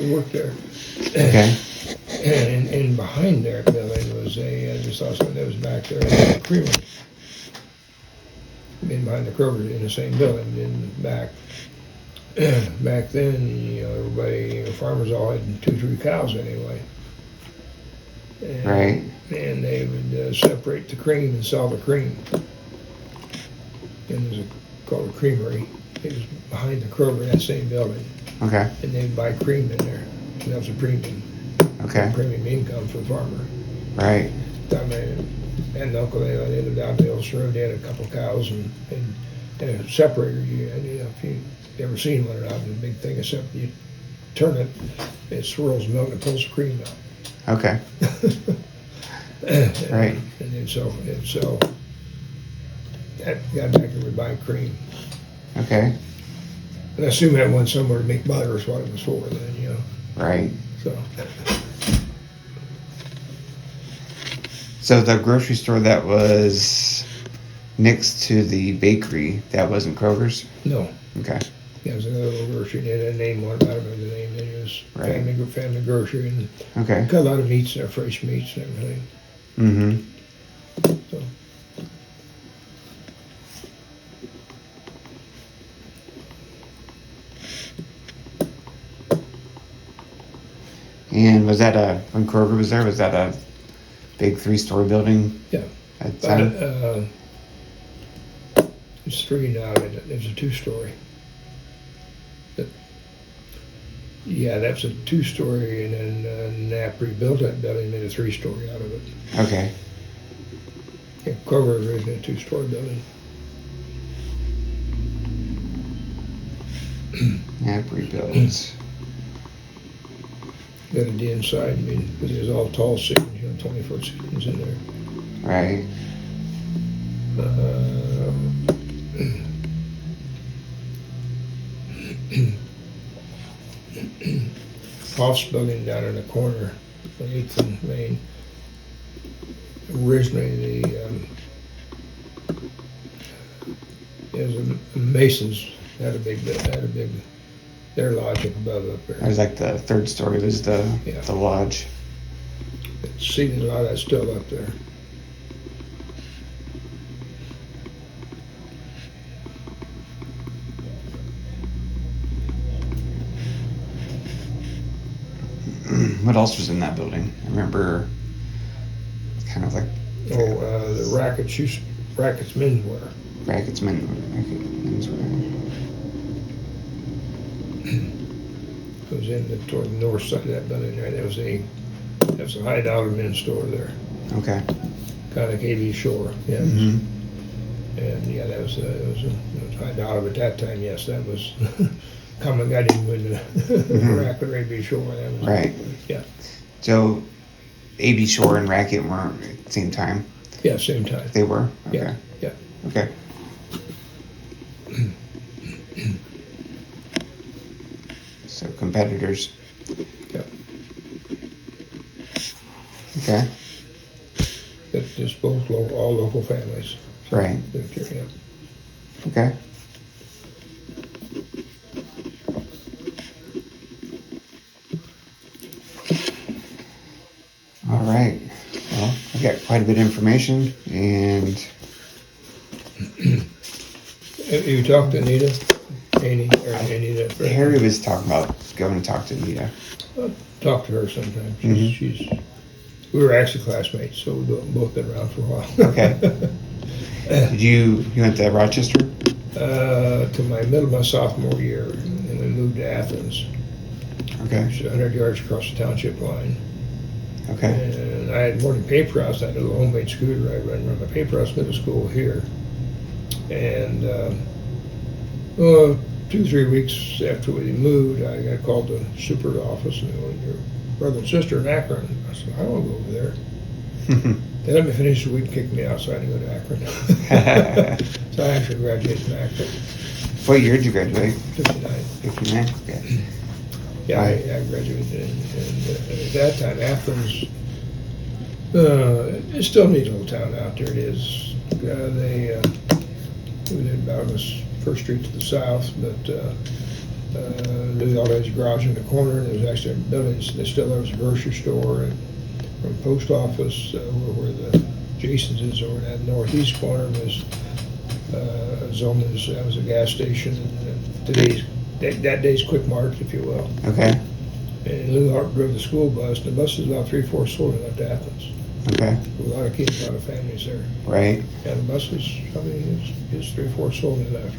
worked there. Okay. And behind their building was I just saw something that was back there, a creamery. In behind the Kroger in the same building. And back then, everybody, farmers all had 2-3 cows anyway. And, Right. And they would separate the cream and sell the cream. And it was called a creamery. It was behind the Kroger in that same building. Okay. And they'd buy cream in there. And that was a premium. Okay. Premium income for the farmer. Right. I mean, and uncle, they lived down the Hills Road. They had a couple of cows and a separator. If you ever seen one or not, the big thing, except you turn it, it swirls milk and pulls the cream out. Okay. Right. And then so that got back and would buy cream. Okay. And I assume that went somewhere to make butter is what it was for then, Right. So the grocery store that was next to the bakery, that wasn't Kroger's? no. Okay. Yeah, it was another little grocery. They had a name on it. I don't remember the name. It was Right. family grocery, and Okay. got a lot of meats there, fresh meats and everything. Mm-hmm. So. And was that when Kroger was there, was that a big 3-story building? Yeah. At the time? It's 3 now. It's a 2-story. Yeah, that's a 2-story, and then Knapp rebuilt that building and made a 3-story out of it. Okay. Yeah, Kroger was originally a 2-story building. Knapp rebuilt. Got it the inside, because it was all tall ceilings, 20-foot ceilings in there. Right. Office building down in the corner on 8th and Main. Originally, it was a Masons had a big their lodge up above up there. It was like the 3rd story was the lodge. Seeing a lot of that still up there. What else was in that building? I remember kind of like the Rackets menswear. Rackets menswear. It was toward the north side of that building there. That was a high dollar men's store there. Okay. Kind of like A.B. Shore. Yeah. Mm-hmm. And yeah, it was high dollar, but at that time, yes, that was common. I didn't go into Racket or A.B. Shore. That was, right. Yeah. So A.B. Shore and Racket weren't at the same time? Yeah, same time. They were? Okay. Yeah. Okay. So competitors. Yeah. Okay. It's just both all local families. So, right. Yeah. Okay. All right. Well, I got quite a bit of information, and Have you talked to Anita? Anita? Harry was talking about going to talk to Anita. I'll talk to her sometime. We were actually classmates, so we've both been around for a while. Okay. Did you went to Rochester? To my sophomore year, and we moved to Athens. Okay. Which is 100 yards across the township line. Okay. And I had morning paper house. I had a little homemade scooter. I run my paper house middle school here. And 2-3 weeks after we moved, I got called to the super's office, and they went, your brother and sister in Akron. I said, I don't want to go over there. They let me finish the week and kicked me out, so I had to go to Akron. So I actually graduated from Akron. What year did you graduate? 59. 59? Okay. Yeah, I graduated, and at that time, Athens, it's still a neat little town out there. It is. We lived about on this first street to the south, but Louis Hall has a garage in the corner, and there's actually buildings that still has a grocery store, and from the post office, where the Jason's is over in that northeast corner was Zoma's. That was a gas station, and that day's Quick Mart, if you will. Okay. And Lou Hart drove the school bus. The bus is about 3/4 full and left Athens. Okay. A lot of kids, a lot of families there. Right. And the bus is, I mean, it's 3/4 full and left.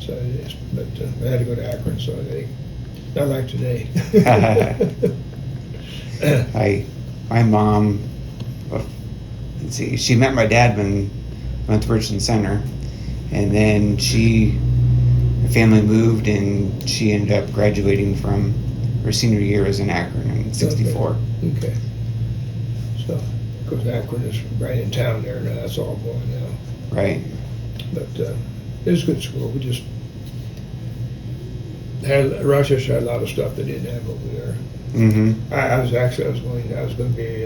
So it is, but I had to go to Akron, so not like today. My mom, let's see, she met my dad when we went to Richland Center, and then her family moved, and she ended up graduating from her senior year as in Akron in '64. Okay. So, of course, Akron is right in town there now. That's all going now. Right. But it was a good school. We just Rochester had a lot of stuff they didn't have over there. Mm-hmm. I was going to be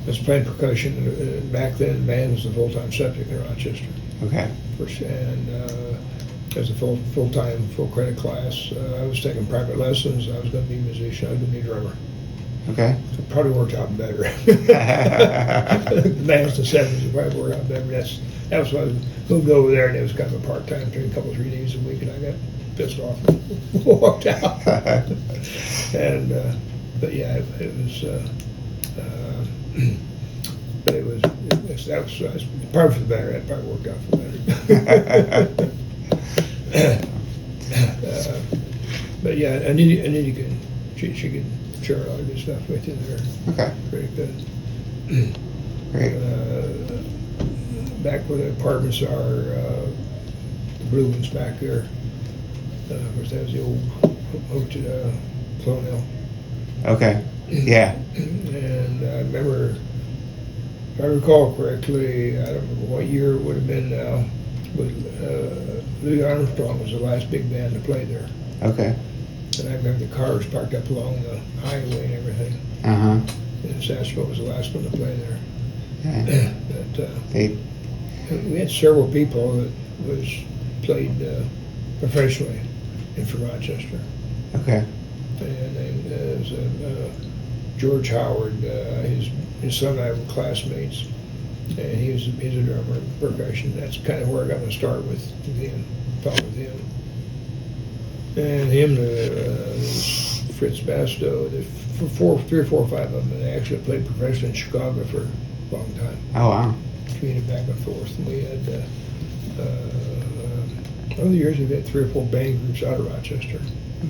I was playing percussion. Back then, band was a full-time subject in Rochester. Okay. And as a full-time, full-credit class, I was taking private lessons. I was going to be a musician. I was going to be a drummer. Okay. It probably worked out better. The band was the 70s. It probably worked out better. That was why I moved over there, and it was kind of a part-time, doing a couple, 3 days a week, and I got pissed off and walked out. And but yeah, it was. But that was probably for the better. That probably worked out for the better. But yeah, Anita could, she could share a lot of good stuff with you there. Okay. Very good. Great. Back where the apartments are, the blue ones back there. Of course, that was the old hotel, Colonial. Okay. Yeah. And I remember, if I recall correctly, I don't remember what year it would have been now, but Louis Armstrong was the last big band to play there. Okay. And I remember the cars parked up along the highway and everything. Uh-huh. And Sasquatch was the last one to play there. Yeah. But we had several people that played professionally from Rochester. Okay. And there was George Howard, his son and I were classmates, and he's a drummer, percussion. That's kind of where I got my start with him, talking with him. And him, Fritz Bastow, for 3 or 4 or 5 of them, they actually played professionally in Chicago for a long time. Oh, wow. Commuted back and forth. And we had, over the years, we've had 3 or 4 band groups out of Rochester.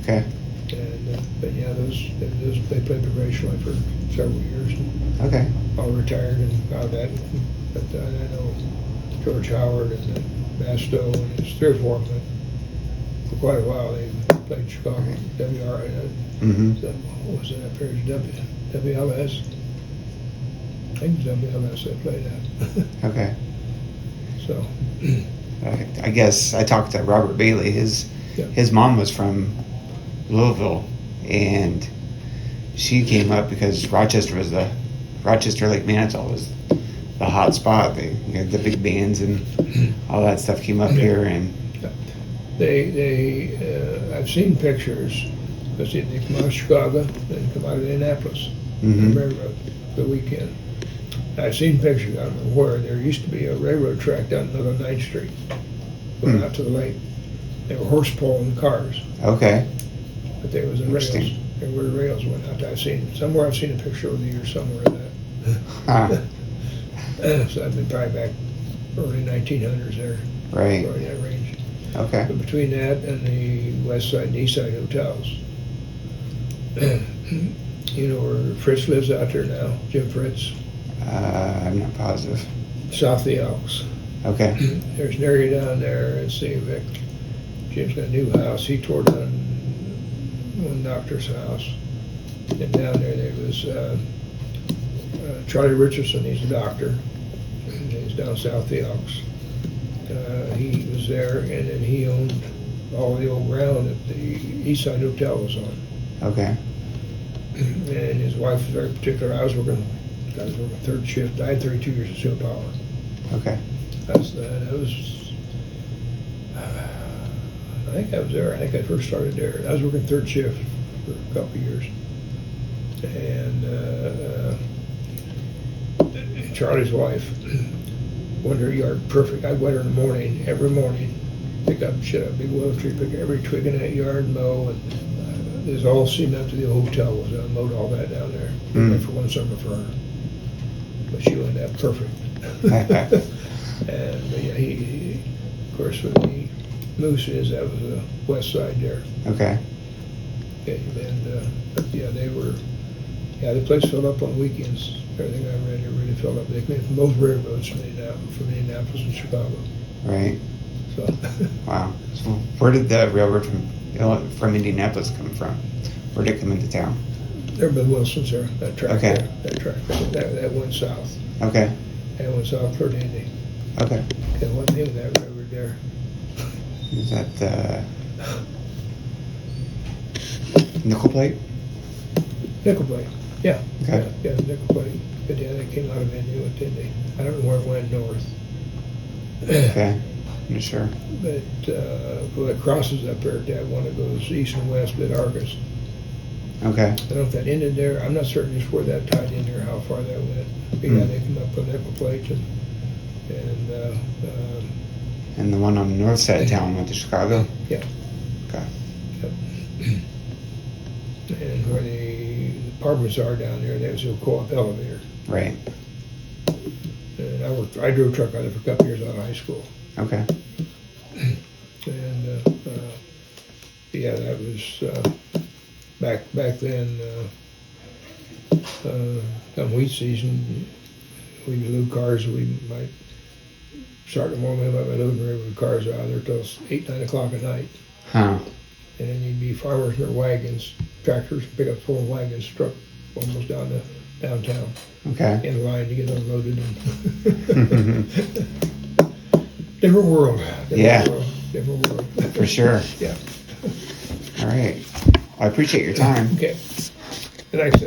Okay. And but yeah, they played professionally for several years. Okay. All retired and out of that. But I know George Howard and Bastow and there's 3 or 4 of them. For quite a while, they played Chicago, WR. Mm-hmm. What was that up here? WLS. I think it was WLS they played at. Okay. So. I guess I talked to Robert Bailey. His mom was from Louisville, and she came up because Rochester Lake Manitou was the hot spot. They had the big bands and all that stuff came up here, and I've seen pictures. They come out of Chicago and come out of Indianapolis, mm-hmm. the railroad, the weekend. I've seen pictures. I don't know where. There used to be a railroad track down the middle of 9th Street, going out to the lake. They were horse pulling cars. Okay. But there was a rails. There were rails went out. I've seen a picture over the years somewhere of that. So I've been probably back early 1900s there. Right. Right in that range. Okay. But between that and the west side and east side hotels, you know where Fritz lives out there now, Jim Fritz. I'm not positive. South of the Elks. Okay. There's an area down there in St. Vic. Jim's got a new house. He tore down one doctor's house. And down there was Charlie Richardson. He's a doctor. And he's down south of the Elks. He was there, and then he owned all the old ground that the East Side Hotel was on. Okay. And his wife was very particular. I was working third shift. I had 32 years of steel power. Okay. That was, I think I was there. I think I first started there. I was working third shift for a couple of years. And Charlie's wife wanted her yard perfect. I'd wet her in the morning, every morning. Pick up big willow tree, pick every twig in that yard, mow, and there's all cement to the hotel was mowed all that down there. Did that for one summer for her, but she wanted that perfect. And yeah, he of course, with the Mooses, that was the west side there. Okay. And but yeah, the place filled up on weekends. Everything I read, it really filled up. They came from both railroads from Indianapolis and Chicago. Right. So. Wow. So where did the railroad from Indianapolis come from? Where did it come into town? There by the Wilsons there, that track Okay. there. That track that went south. Okay. That went south toward Indy. Okay. And what name of that railroad there? Is that nickel plate? Nickel Plate. Yeah. Okay. Yeah, Nickel Plate. But yeah, they came out of Indy, went to Indy. I don't know where it went north. Okay. I'm not sure. But well, it crosses up there at that one that goes east and west at Argus. Okay. I don't know if that ended there. I'm not certain just where that tied in there, how far that went. But yeah, they come up with Nickel Plate And the one on the north side of town went to Chicago? Yeah. Okay. Yep. And where the apartments are down there, that was a co-op elevator. Right. And I drove truck on it for a couple years out of high school. Okay. And yeah, that was back then. Come wheat season, we load cars. We might start in the morning about loading river cars out there till 8, 9 o'clock at night. Huh. And then you'd be farmers in their wagons, tractors, pick up full wagons, truck almost down to downtown. Okay. In line to get unloaded. Different world. Different world. For sure. Yeah. All right. Well, I appreciate your time. Okay. Good night, sir.